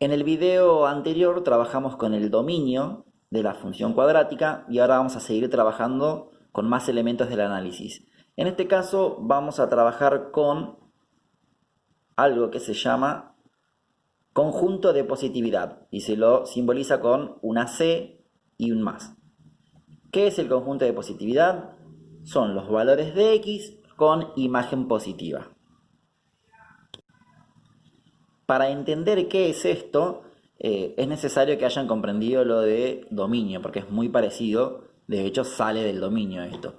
En el video anterior trabajamos con el dominio de la función cuadrática y ahora vamos a seguir trabajando con más elementos del análisis. En este caso vamos a trabajar con algo que se llama conjunto de positividad y se lo simboliza con una C y un más. ¿Qué es el conjunto de positividad? Son los valores de X con imagen positiva. Para entender qué es esto, es necesario que hayan comprendido lo de dominio, porque es muy parecido, de hecho sale del dominio esto.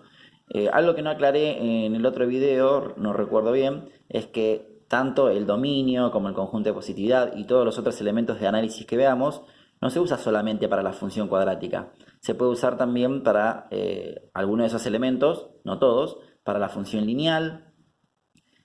Algo que no aclaré en el otro video, no recuerdo bien, es que tanto el dominio como el conjunto de positividad y todos los otros elementos de análisis que veamos, no se usa solamente para la función cuadrática. Se puede usar también para algunos de esos elementos, no todos, para la función lineal.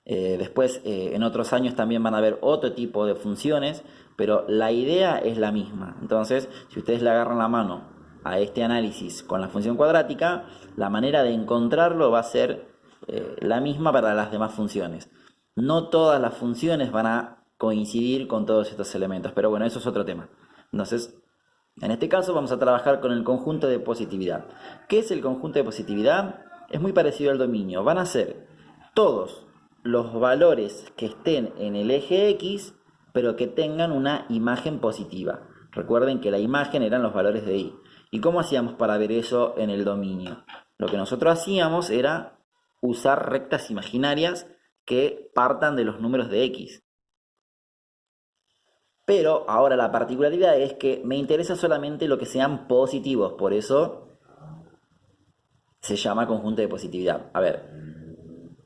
Después, en otros años también van a haber otro tipo de funciones, pero la idea es la misma. Entonces, si ustedes le agarran la mano a este análisis con la función cuadrática, la manera de encontrarlo va a ser la misma para las demás funciones. No todas las funciones van a coincidir con todos estos elementos, pero bueno, eso es otro tema. Entonces, en este caso vamos a trabajar con el conjunto de positividad. ¿Qué es el conjunto de positividad? Es muy parecido al dominio. Van a ser todos los valores que estén en el eje X, pero que tengan una imagen positiva. Recuerden que la imagen eran los valores de Y. ¿Y cómo hacíamos para ver eso en el dominio? Lo que nosotros hacíamos era usar rectas imaginarias que partan de los números de X. Pero ahora la particularidad es que me interesa solamente lo que sean positivos, por eso se llama conjunto de positividad. A ver,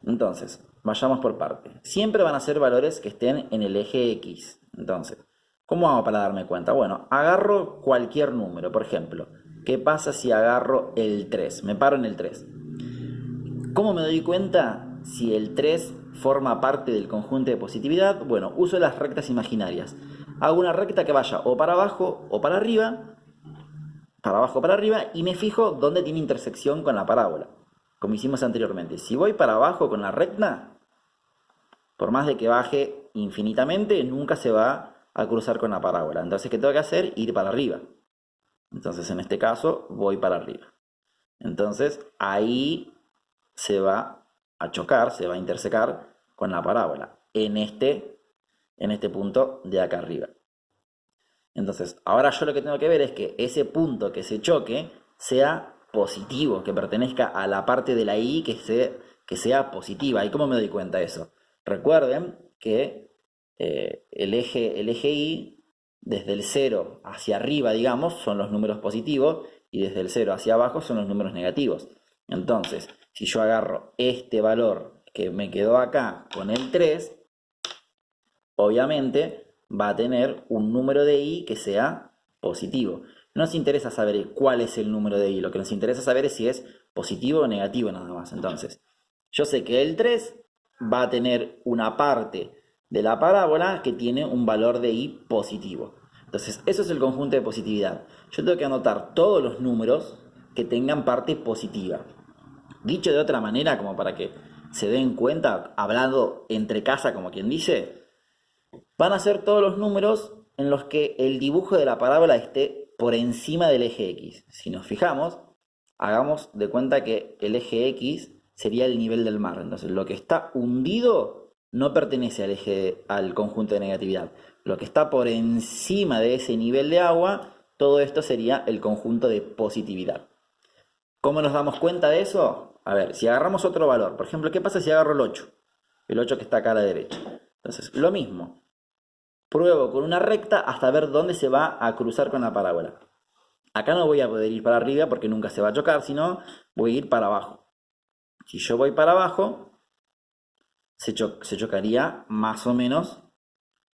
entonces, vayamos por parte. Siempre van a ser valores que estén en el eje X. Entonces, ¿cómo hago para darme cuenta? Bueno, agarro cualquier número, por ejemplo. ¿Qué pasa si agarro el 3? Me paro en el 3. ¿Cómo me doy cuenta si el 3 forma parte del conjunto de positividad? Bueno, uso las rectas imaginarias. Hago una recta que vaya o para abajo o para arriba, y me fijo dónde tiene intersección con la parábola, como hicimos anteriormente. Si voy para abajo con la recta, por más de que baje infinitamente, nunca se va a cruzar con la parábola. Entonces, ¿qué tengo que hacer? Ir para arriba. Entonces, en este caso, voy para arriba. Entonces, ahí se va a chocar, se va a intersecar con la parábola, en este punto de acá arriba. Entonces, ahora yo lo que tengo que ver es que ese punto que se choque sea positivo, que pertenezca a la parte de la Y que sea positiva. ¿Y cómo me doy cuenta de eso? Recuerden que el eje Y, desde el 0 hacia arriba, digamos, son los números positivos, y desde el 0 hacia abajo son los números negativos. Entonces, si yo agarro este valor que me quedó acá con el 3, obviamente va a tener un número de I que sea positivo. No nos interesa saber cuál es el número de I, lo que nos interesa saber es si es positivo o negativo nada más. Entonces, yo sé que el 3 va a tener una parte de la parábola que tiene un valor de I positivo. Entonces, eso es el conjunto de positividad. Yo tengo que anotar todos los números que tengan parte positiva. Dicho de otra manera, como para que se den cuenta, hablando entre casa como quien dice, van a ser todos los números en los que el dibujo de la parábola esté por encima del eje X. Si nos fijamos, hagamos de cuenta que el eje X sería el nivel del mar. Entonces, lo que está hundido no pertenece al conjunto de negatividad. Lo que está por encima de ese nivel de agua, todo esto sería el conjunto de positividad. ¿Cómo nos damos cuenta de eso? A ver, si agarramos otro valor, por ejemplo, ¿qué pasa si agarro el 8? El 8 que está acá a la derecha. Entonces, lo mismo. Pruebo con una recta hasta ver dónde se va a cruzar con la parábola. Acá no voy a poder ir para arriba porque nunca se va a chocar, sino voy a ir para abajo. Si yo voy para abajo, se chocaría más o menos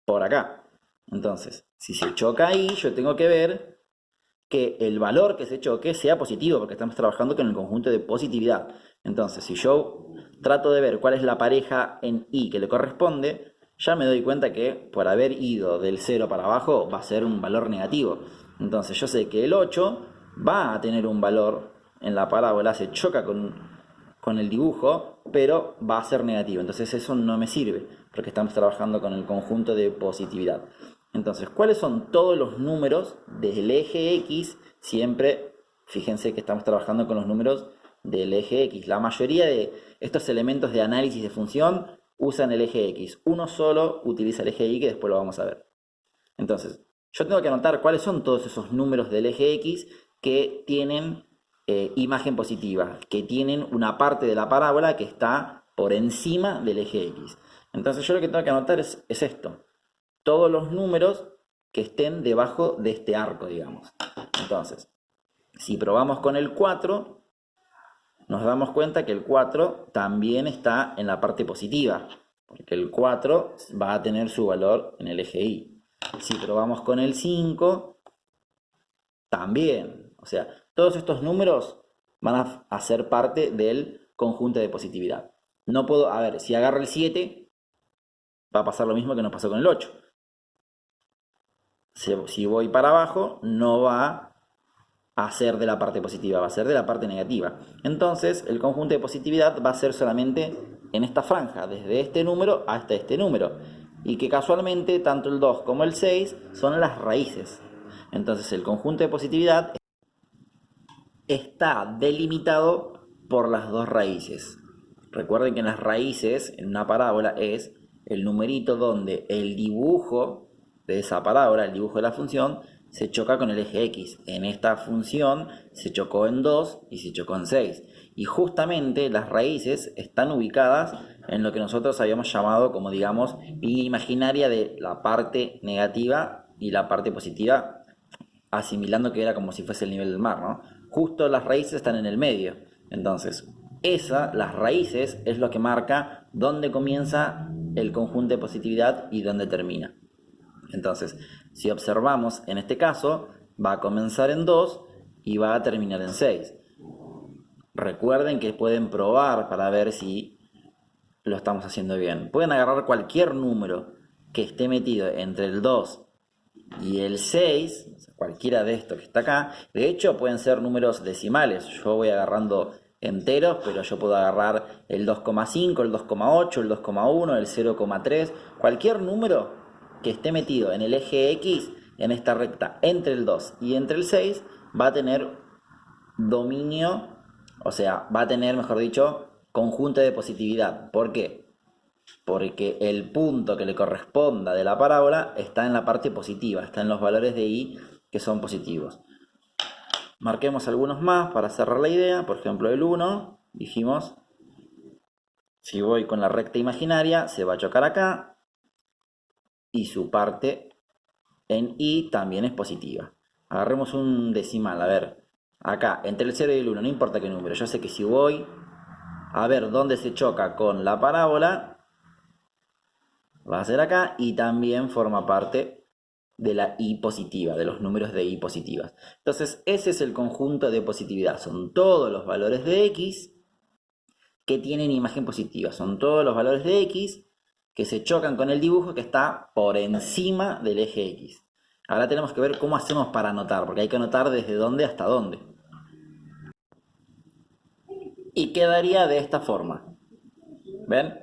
por acá. Entonces, si se choca ahí, yo tengo que ver que el valor que se choque sea positivo, porque estamos trabajando con el conjunto de positividad. Entonces, si yo trato de ver cuál es la pareja en Y que le corresponde, ya me doy cuenta que por haber ido del 0 para abajo va a ser un valor negativo. Entonces yo sé que el 8 va a tener un valor en la parábola, se choca con el dibujo, pero va a ser negativo. Entonces eso no me sirve, porque estamos trabajando con el conjunto de positividad. Entonces, ¿cuáles son todos los números del eje X? Siempre, fíjense que estamos trabajando con los números del eje X. La mayoría de estos elementos de análisis de función usan el eje X. Uno solo utiliza el eje Y, que después lo vamos a ver. Entonces, yo tengo que anotar cuáles son todos esos números del eje X que tienen imagen positiva, que tienen una parte de la parábola que está por encima del eje X. Entonces yo lo que tengo que anotar es esto. Todos los números que estén debajo de este arco, digamos. Entonces, si probamos con el 4, nos damos cuenta que el 4 también está en la parte positiva, porque el 4 va a tener su valor en el eje Y. Si probamos con el 5, también. O sea, todos estos números van a ser parte del conjunto de positividad. No puedo, a ver, si agarro el 7, va a pasar lo mismo que nos pasó con el 8. Si voy para abajo, no va a ser de la parte positiva, va a ser de la parte negativa. Entonces, el conjunto de positividad va a ser solamente en esta franja, desde este número hasta este número. Y que casualmente, tanto el 2 como el 6 son las raíces. Entonces, el conjunto de positividad está delimitado por las dos raíces. Recuerden que en las raíces, en una parábola, es el numerito donde el dibujo de esa parábola, el dibujo de la función, se choca con el eje X. En esta función se chocó en 2 y se chocó en 6. Y justamente las raíces están ubicadas en lo que nosotros habíamos llamado como, digamos, línea imaginaria de la parte negativa y la parte positiva, asimilando que era como si fuese el nivel del mar, ¿no? Justo las raíces están en el medio. Entonces, las raíces, es lo que marca dónde comienza el conjunto de positividad y dónde termina. Entonces, si observamos en este caso, va a comenzar en 2 y va a terminar en 6. Recuerden que pueden probar para ver si lo estamos haciendo bien. Pueden agarrar cualquier número que esté metido entre el 2 y el 6, cualquiera de estos que está acá. De hecho, pueden ser números decimales. Yo voy agarrando enteros, pero yo puedo agarrar el 2,5, el 2,8, el 2,1, el 0,3. Cualquier número que esté metido en el eje X, en esta recta entre el 2 y entre el 6, va a tener dominio, o sea, va a tener, mejor dicho, conjunto de positividad. ¿Por qué? Porque el punto que le corresponda de la parábola está en la parte positiva, está en los valores de y que son positivos. Marquemos algunos más para cerrar la idea. Por ejemplo, el 1, dijimos, si voy con la recta imaginaria, se va a chocar acá y su parte en y también es positiva. Agarremos un decimal, a ver, acá, entre el 0 y el 1, no importa qué número, yo sé que si voy a ver dónde se choca con la parábola, va a ser acá y también forma parte de la y positiva, de los números de y positivas. Entonces, ese es el conjunto de positividad. Son todos los valores de x que tienen imagen positiva. Son todos los valores de x que se chocan con el dibujo que está por encima del eje X. Ahora tenemos que ver cómo hacemos para anotar, porque hay que anotar desde dónde hasta dónde. Y quedaría de esta forma. ¿Ven?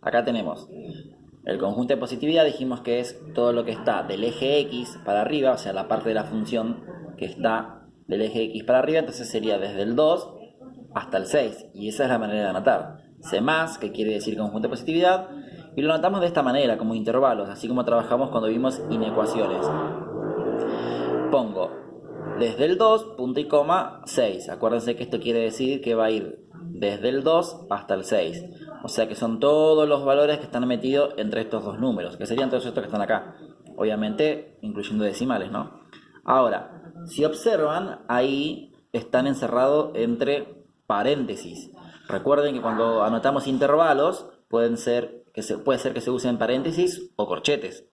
Acá tenemos el conjunto de positividad, dijimos que es todo lo que está del eje X para arriba, o sea, la parte de la función que está del eje X para arriba, entonces sería desde el 2 hasta el 6. Y esa es la manera de anotar. C+, que quiere decir conjunto de positividad, y lo anotamos de esta manera, como intervalos, así como trabajamos cuando vimos inecuaciones. Pongo desde el 2, punto y coma, 6. Acuérdense que esto quiere decir que va a ir desde el 2 hasta el 6. O sea que son todos los valores que están metidos entre estos dos números, que serían todos estos que están acá. Obviamente, incluyendo decimales, ¿no? Ahora, si observan, ahí están encerrados entre paréntesis. Recuerden que cuando anotamos intervalos, puede ser que se usen paréntesis o corchetes.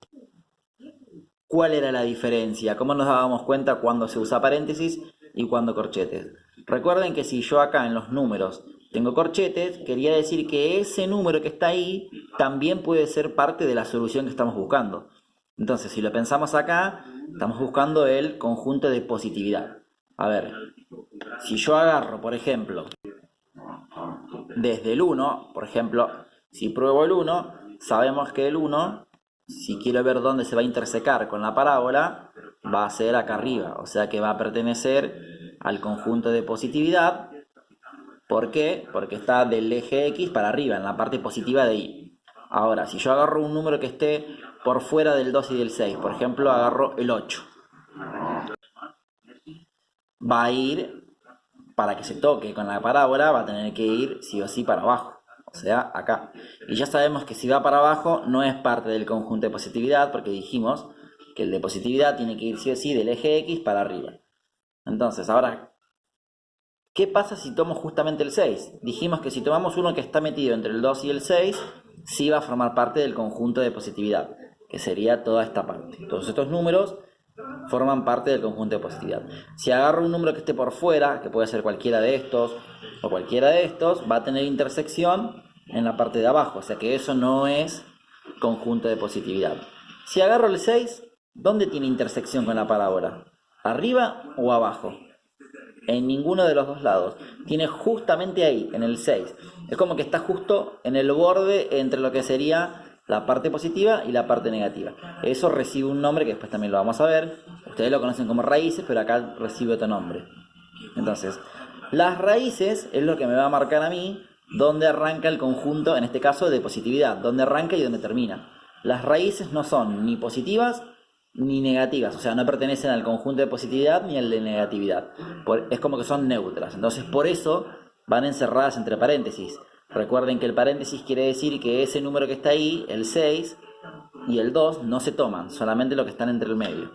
¿Cuál era la diferencia? ¿Cómo nos dábamos cuenta cuando se usa paréntesis y cuando corchetes? Recuerden que si yo acá en los números tengo corchetes, quería decir que ese número que está ahí también puede ser parte de la solución que estamos buscando. Entonces, si lo pensamos acá, estamos buscando el conjunto de positividad. A ver, si yo agarro, por ejemplo, desde el 1, por ejemplo, si pruebo el 1, sabemos que el 1 si quiero ver dónde se va a intersecar con la parábola, va a ser acá arriba. O sea que va a pertenecer al conjunto de positividad. ¿Por qué? Porque está del eje X para arriba, en la parte positiva de Y. Ahora, si yo agarro un número que esté por fuera del 2 y del 6, por ejemplo, agarro el 8, va a ir, para que se toque con la parábola, va a tener que ir sí o sí para abajo, o sea, acá. Y ya sabemos que si va para abajo no es parte del conjunto de positividad, porque dijimos que el de positividad tiene que ir sí o sí del eje X para arriba. Entonces, ahora, ¿qué pasa si tomo justamente el 6? Dijimos que si tomamos uno que está metido entre el 2 y el 6, sí va a formar parte del conjunto de positividad, que sería toda esta parte. Todos estos números forman parte del conjunto de positividad. Si agarro un número que esté por fuera, que puede ser cualquiera de estos o cualquiera de estos, va a tener intersección en la parte de abajo, o sea que eso no es conjunto de positividad. Si agarro el 6, ¿dónde tiene intersección con la parábola? ¿Arriba o abajo? En ninguno de los dos lados. Tiene justamente ahí, en el 6. Es como que está justo en el borde entre lo que sería la parte positiva y la parte negativa. Eso recibe un nombre que después también lo vamos a ver. Ustedes lo conocen como raíces, pero acá recibe otro nombre. Entonces, las raíces es lo que me va a marcar a mí dónde arranca el conjunto, en este caso de positividad, dónde arranca y dónde termina. Las raíces no son ni positivas ni negativas, o sea, no pertenecen al conjunto de positividad ni al de negatividad. Es como que son neutras, entonces por eso van encerradas entre paréntesis. Recuerden que el paréntesis quiere decir que ese número que está ahí, el 6 y el 2, no se toman, solamente lo que están entre el medio.